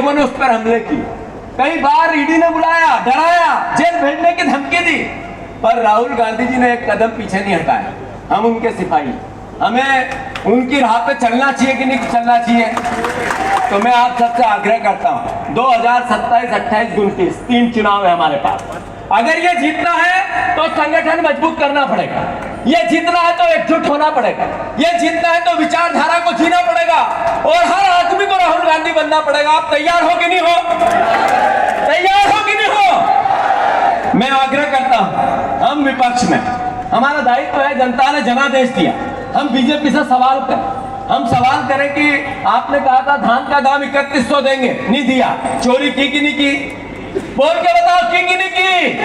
लोगों ने उस पर हमले किए, कई बार ईडी ने बुलाया, डराया, जेल भेजने की धमकी दी, पर राहुल गांधी जी ने एक कदम पीछे नहीं हटाया। हम उनके सिपाही, हमें उनकी राह पे चलना चाहिए कि नहीं चलना चाहिए? तो मैं आप सबसे आग्रह करता हूं, 2027, 28, 29 3 चुनाव है हमारे पास। अगर ये जीतना है तो संगठन मजबूत करना पड़ेगा, ये जीतना है तो एकजुट होना पड़ेगा, ये जीतना है तो विचारधारा को जीना पड़ेगा और हर आदमी को राहुल गांधी बनना पड़ेगा। आप तैयार हो कि नहीं हो? तैयार हो कि नहीं हो? मैं आग्रह करता हूं, हम विपक्ष में, हमारा दायित्व है, जनता ने जनादेश दिया, हम बीजेपी से सवाल करें। हम सवाल करें कि आपने कहा था धान का दाम 3100 देंगे, नहीं दिया, चोरी की कि नहीं की? बोल के बताओ, की कि नहीं की?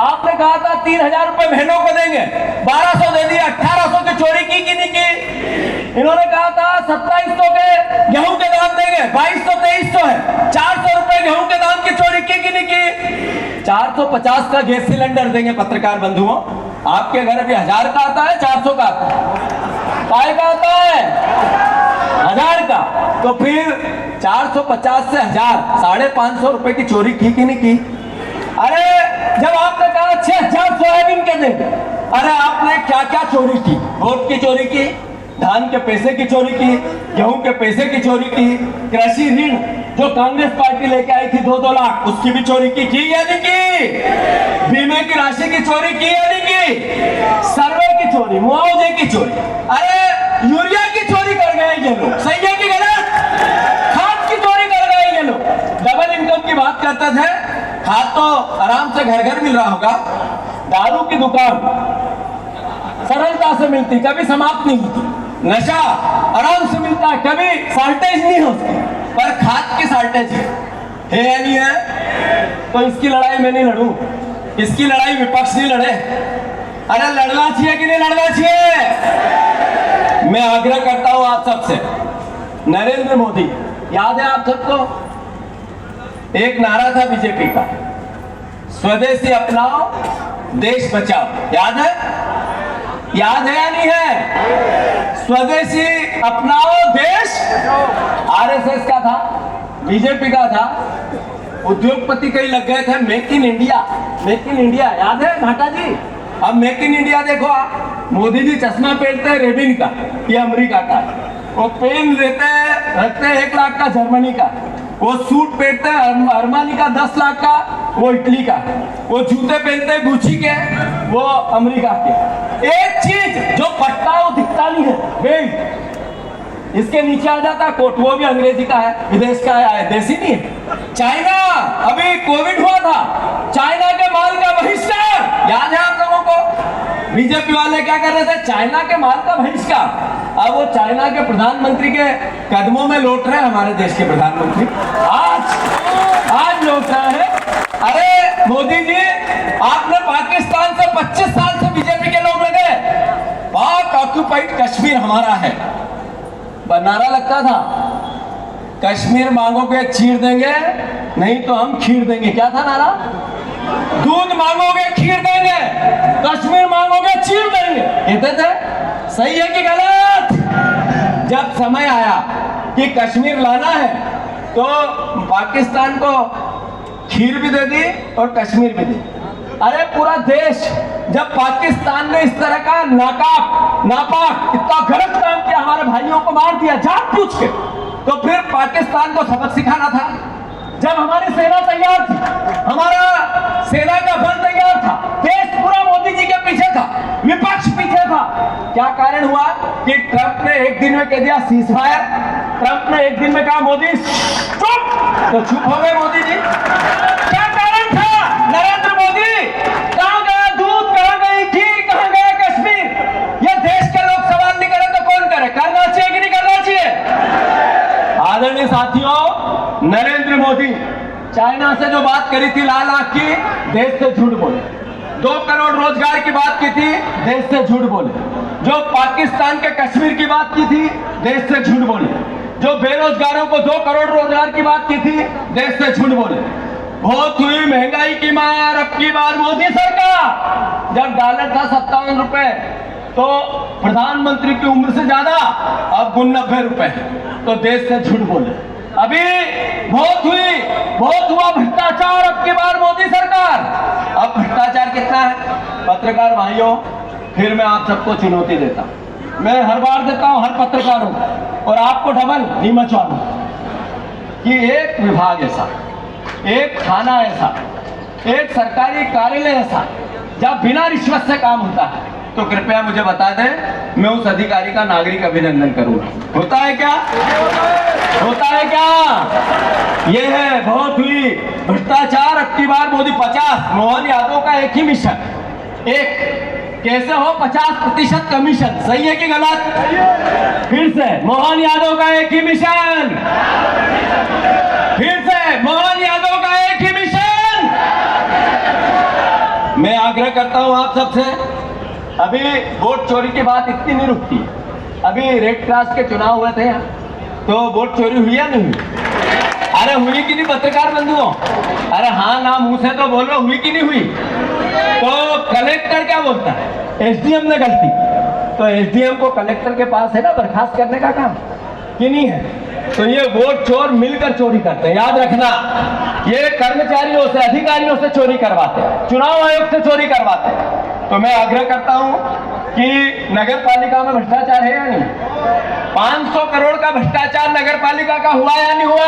आपने कहा था 3000 रुपए बहनों को देंगे, 1200 दे दिया, 1800 की चोरी की कि नहीं की? इन्होंने कहा था 2700 के गेहूं के दाम देंगे, 2200 2300 है, 400 रुपए गेहूं के दाम की चोरी की कि नहीं की? 450 का गैस सिलेंडर देंगे पत्रकार बंधुओं, आपके घर अभी 1000 का आता है, 400 का आता है, काय का आता है? 1000 का। तो फिर 450 से 1000, 550 रुपए की चोरी की कि नहीं की? अरे जब आपने कहा 6000 सोयाबीन के देंगे, अरे आपने क्या क्या चोरी की? वोट की चोरी की, धान के पैसे की चोरी की, गेहूं के पैसे की चोरी की, कृषि ऋण जो कांग्रेस पार्टी लेके आई थी 2-2 लाख, उसकी भी चोरी की या नहीं की? बीमे की राशि की चोरी की या नहीं की? सर्वे की चोरी, मुआवजे की चोरी, अरे यूरिया की चोरी कर गए ये लोग, सही है कि गलत? खाद की चोरी कर गए ये लोग। डबल इनकम की बात करते थे, खाद तो आराम से घर घर मिल रहा होगा, दारू की दुकान सरलता से मिलती, कभी समाप्त नहीं होती, नशा आराम से मिलता है, कभी शॉर्टेज नहीं होती, पर खाद की शॉर्टेज है या नहीं है? तो इसकी लड़ाई मैं नहीं लड़ूं, इसकी लड़ाई विपक्ष नहीं लड़े। अरे लड़ना चाहिए कि नहीं लड़ना चाहिए? मैं आग्रह करता हूं आप सबसे, नरेंद्र मोदी, याद है आप सबको एक नारा था बीजेपी का, स्वदेशी अपनाओ देश बचाओ, याद है? याद है या नहीं है? स्वदेशी अपनाओ देश, आरएसएस का था, बीजेपी का था, उद्योगपति कई लग गए थे make in India, make in India, याद है घाटा जी? अब मेक इन इंडिया देखो, मोदी जी चश्मा पहनते हैं रेबिन का, ये अमेरिका का, वो पेन लेते हैं रखते हैं 1 लाख का जर्मनी का, वो सूट पहनते हैं अरमानी का 10 लाख का, वो इटली का, वो जूते पहनते हैं गुची के, वो अमेरिका के। एक चीज जो पट्टा वो दिखता नहीं है, बेल्ट, इसके नीचे आ जाता है कोट, वो भी अंग्रेजी का है, विदेश का है, देसी नहीं है। चाइना, अभी कोविड हुआ था, चाइना के माल का बहिष्कार, याद है आप लोगों को? बीजेपी वाले क्या कर रहे थे? चाइना के माल का बहिष्कार। अब वो चाइना के प्रधानमंत्री के कदमों में लौट रहे हैं हमारे देश के प्रधानमंत्री, आज लौट रहे हैं। अरे मोदी जी, आपने पाकिस्तान से 25 साल से बीजेपी के लोग लगे, पाक ऑक्युपाइड कश्मीर हमारा है, नारा लगता था, कश्मीर मांगोगे चीर देंगे, नहीं तो हम खीर देंगे, क्या था नारा? दूध मांगोगे खीर देंगे, कश्मीर मांगोगे चीर देंगे, कहते थे। सही है कि गलत? जब समय आया कि कश्मीर लाना है तो पाकिस्तान को खीर भी दे दी और कश्मीर भी दी। अरे पूरा देश, जब पाकिस्तान ने इस तरह का नापाक इतना गलत काम किया, हमारे भाइयों को मार दिया जान पूछ के, तो फिर पाकिस्तान को सबक सिखाना था। जब हमारी सेना तैयार थी, हमारा सेना का बल तैयार था, देश पूरा मोदी जी के पीछे था, विपक्ष पीछे था, क्या कारण हुआ कि ट्रंप ने एक दिन में कह दिया सीजफायर, ट्रंप ने एक दिन में कहा मोदी चुप, तो चुप हो गए मोदी जी। क्या कारण था? नरेंद्र मोदी, कहां गया दूध, कहां गई घी, कहां गया कश्मीर? ये देश के लोग सवाल नहीं करे तो कौन करे? करना चाहिए कि नहीं करना चाहिए? आदरणीय साथियों, नरेंद्र मोदी चाइना से जो बात करी थी लाख की, देश से झूठ बोले। 2 करोड़ रोजगार की बात की थी, देश से झूठ बोले। जो पाकिस्तान के कश्मीर की बात की थी, देश से झूठ बोले। जो बेरोजगारों को 2 करोड़ रोजगार की बात की थी, देश से झूठ बोले। बहुत हुई महंगाई की मार, अब की बार मोदी सरकार। जब डॉलर था 57 रुपए, तो प्रधानमंत्री की उम्र से ज्यादा, अब 90 रुपए, तो देश से झूठ बोले। अभी बहुत भ्रष्टाचार अब की बार मोदी सरकार। अब भ्रष्टाचार कितना है पत्रकार भाइयों, फिर मैं आप सबको चुनौती देता हूं, मैं हर बार देता हूं हर पत्रकारों को, और आपको डबल नीमच वालों कि एक विभाग ऐसा, एक थाना ऐसा, एक सरकारी कार्यालय ऐसा जब बिना रिश्वत से काम होता है तो कृपया मुझे बता दें, मैं उस अधिकारी का नागरिक अभिनंदन करूंगा। होता है क्या? होता है क्या? ये है बहुत हुई भ्रष्टाचार अब की बार मोदी 50। मोहन यादव का एक ही मिशन, एक कैसे हो 50% कमीशन। सही है कि गलत? फिर से मोहन यादव का एक ही मिशन, फिर से मोहन यादव का एक ही मिशन। मैं आग्रह करता हूं आप सबसे, अभी वोट चोरी की बात इतनी नहीं रुकती। अभी रेड क्रॉस के चुनाव हुए थे तो वोट चोरी हुई या नहीं हुई? अरे हुई कि नहीं पत्रकार बंधुओं? अरे हाँ ना मुंह से तो बोलो, हुई कि नहीं हुई? तो कलेक्टर क्या बोलता है? एसडीएम ने गलती, तो एसडीएम को कलेक्टर के पास है ना बर्खास्त करने का काम, कि नहीं है? तो ये वोट चोर मिलकर चोरी करते हैं, याद रखना। ये कर्मचारियों से, अधिकारियों से चोरी करवाते हैं, चुनाव आयोग से चोरी करवाते हैं। तो मैं आग्रह करता हूं कि नगर पालिका में भ्रष्टाचार है या नहीं? 500 करोड़ का भ्रष्टाचार नगर पालिका का हुआ या नहीं हुआ?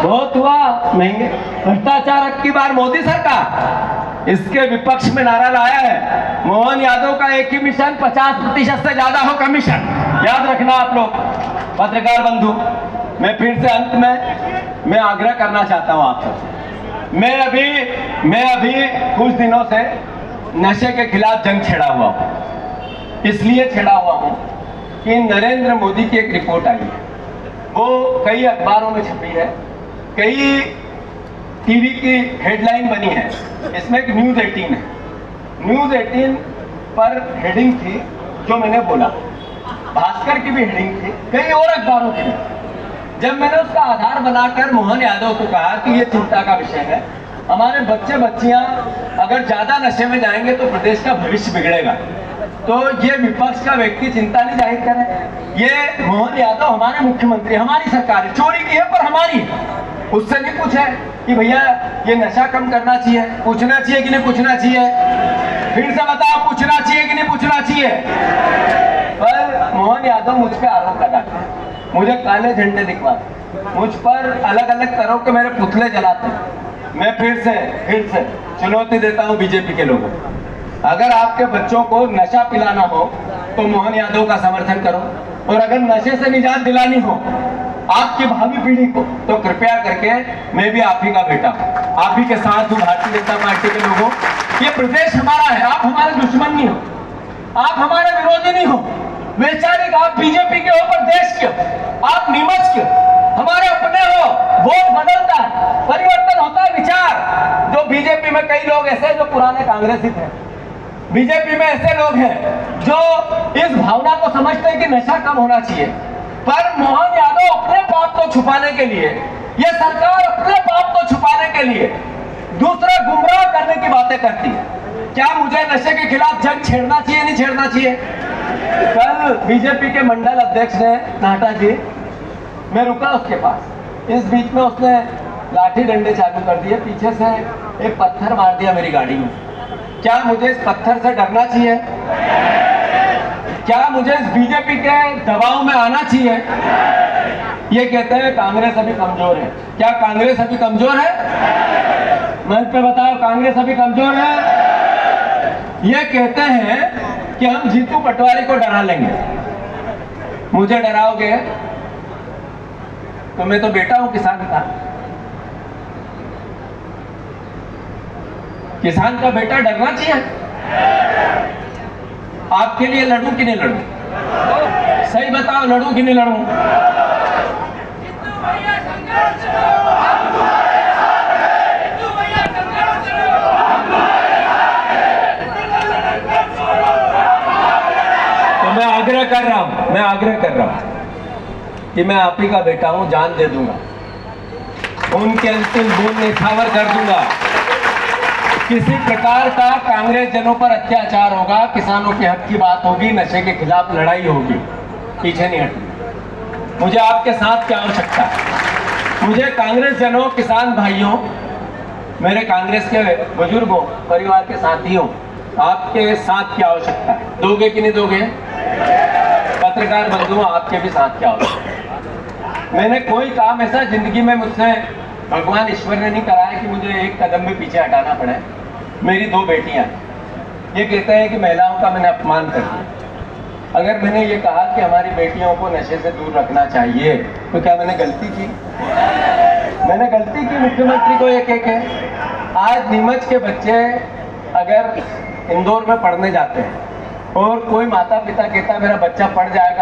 बहुत हुआ। नहीं, भ्रष्टाचार अब की बार मोदी सरकार इसके विपक्ष में नारा लाया है, मोहन यादव का एक ही मिशन, 50% से ज्यादा हो कमीशन। याद रखना आप लोग पत्रकार बंधु। मैं फिर से अंत में मैं आग्रह करना चाहता हूं आप सबसे। मैं अभी कुछ दिनों से नशे के खिलाफ जंग छेड़ा हुआ हूं। इसलिए छेड़ा हुआ हूं कि नरेंद्र मोदी की एक रिपोर्ट आई है, वो कई अखबारों में छपी है, कई टीवी की हेडलाइन बनी है। इसमें एक न्यूज 18 है, न्यूज 18 पर हेडिंग थी जो मैंने बोला, भास्कर की भी हेडिंग थी, कई और अखबारों की। जब मैंने उसका आधार बनाकर मोहन यादव को कहा कि ये चिंता का विषय है, हमारे बच्चे बच्चियां अगर ज्यादा नशे में जाएंगे तो प्रदेश का भविष्य बिगड़ेगा, तो ये विपक्ष का व्यक्ति चिंता नहीं जाहिर करे। ये मोहन यादव हमारे मुख्यमंत्री, हमारी सरकार है, चोरी की है पर हमारी है। उससे नहीं पूछे कि भैया ये नशा कम करना चाहिए, पूछना चाहिए कि नहीं पूछना चाहिए? फिर से बताओ, पूछना चाहिए कि नहीं पूछना चाहिए? पर मोहन यादव मुझ पे आरोप लगाते हैं, मुझे काले झंडे दिखवाते, मुझ पर अलग अलग तरह के मेरे पुतले जलाते हैं। मैं फिर से चुनौती देता हूं बीजेपी के लोगों को, अगर आपके बच्चों को नशा पिलाना हो तो मोहन यादव का समर्थन करो, और अगर नशे से निजात दिलानी हो आपकी भावी पीढ़ी को तो कृपया करके मैं भी आप ही का बेटा हूं, आप ही के साथ हूं। भारतीय जनता पार्टी के लोगों, ये प्रदेश हमारा है, आप हमारे दुश्मन नहीं हो, आप हमारे विरोधी नहीं हो। वैचारिक आप बीजेपी के हो पर देश के हो, आप नीमच के हमारे अपने हो। वोट बदलता है, परिवर्तन होता है विचार। जो बीजेपी में कई लोग ऐसे जो पुराने कांग्रेसी थे, बीजेपी में ऐसे लोग हैं जो इस भावना को समझते हैं कि नशा कम होना चाहिए, पर मोहन यादव अपने पाप को छुपाने के लिए, ये सरकार अपने पाप को छुपाने के लिए दूसरे गुमराह करने की बातें करती है। क्या मुझे नशे के खिलाफ जंग छेड़ना चाहिए, नहीं छेड़ना चाहिए? कल बीजेपी के मंडल अध्यक्ष ने नाटा जी, मैं रुका उसके पास, इस बीच में उसने लाठी डंडे चालू कर दिए, पीछे से एक पत्थर मार दिया मेरी गाड़ी में। क्या मुझे इस पत्थर से डरना चाहिए? क्या मुझे इस बीजेपी के दबाव में आना चाहिए? ये कहते हैं कांग्रेस अभी कमजोर है। क्या कांग्रेस अभी कमजोर है? मंच पे बताओ, कांग्रेस अभी कमजोर है? ये कहते हैं कि हम जीतू पटवारी को डरा लेंगे। मुझे डराओगे तो मैं तो बेटा हूं किसान का, किसान का बेटा डरना चाहिए? आपके लिए लड़ूं कि नहीं लड़ूं? सही बताओ, लड़ूं कि नहीं लड़ूं? तो मैं आग्रह कर रहा हूं कि मैं आप ही का बेटा हूं, जान दे दूंगा, उनके अंतिम बूंद निछावर कर दूंगा। किसी प्रकार का कांग्रेस जनों पर अत्याचार होगा, किसानों के हक की बात होगी, नशे के खिलाफ लड़ाई होगी, पीछे नहीं हटना। मुझे आपके साथ क्या आवश्यकता है? मुझे कांग्रेस जनों, किसान भाइयों, मेरे कांग्रेस के बुजुर्गों, परिवार के साथियों, आपके साथ की आवश्यकता है, दोगे कि नहीं दोगे? पत्रकार बंधुओं, आपके भी साथ की आवश्यकता है। मैंने कोई काम ऐसा जिंदगी में मुझसे भगवान ईश्वर ने नहीं कराया कि मुझे एक कदम भी पीछे हटाना पड़े। मेरी 2 बेटियां, ये कहते हैं कि महिलाओं का मैंने अपमान कर दिया। अगर मैंने ये कहा कि हमारी बेटियों को नशे से दूर रखना चाहिए, तो क्या मैंने गलती की? मैंने गलती की मुख्यमंत्री को ये कह के? आज नीमच के बच्चे अगर इंदौर में पढ़ने जाते हैं और कोई माता पिता कहता है मेरा बच्चा पढ़ जाएगा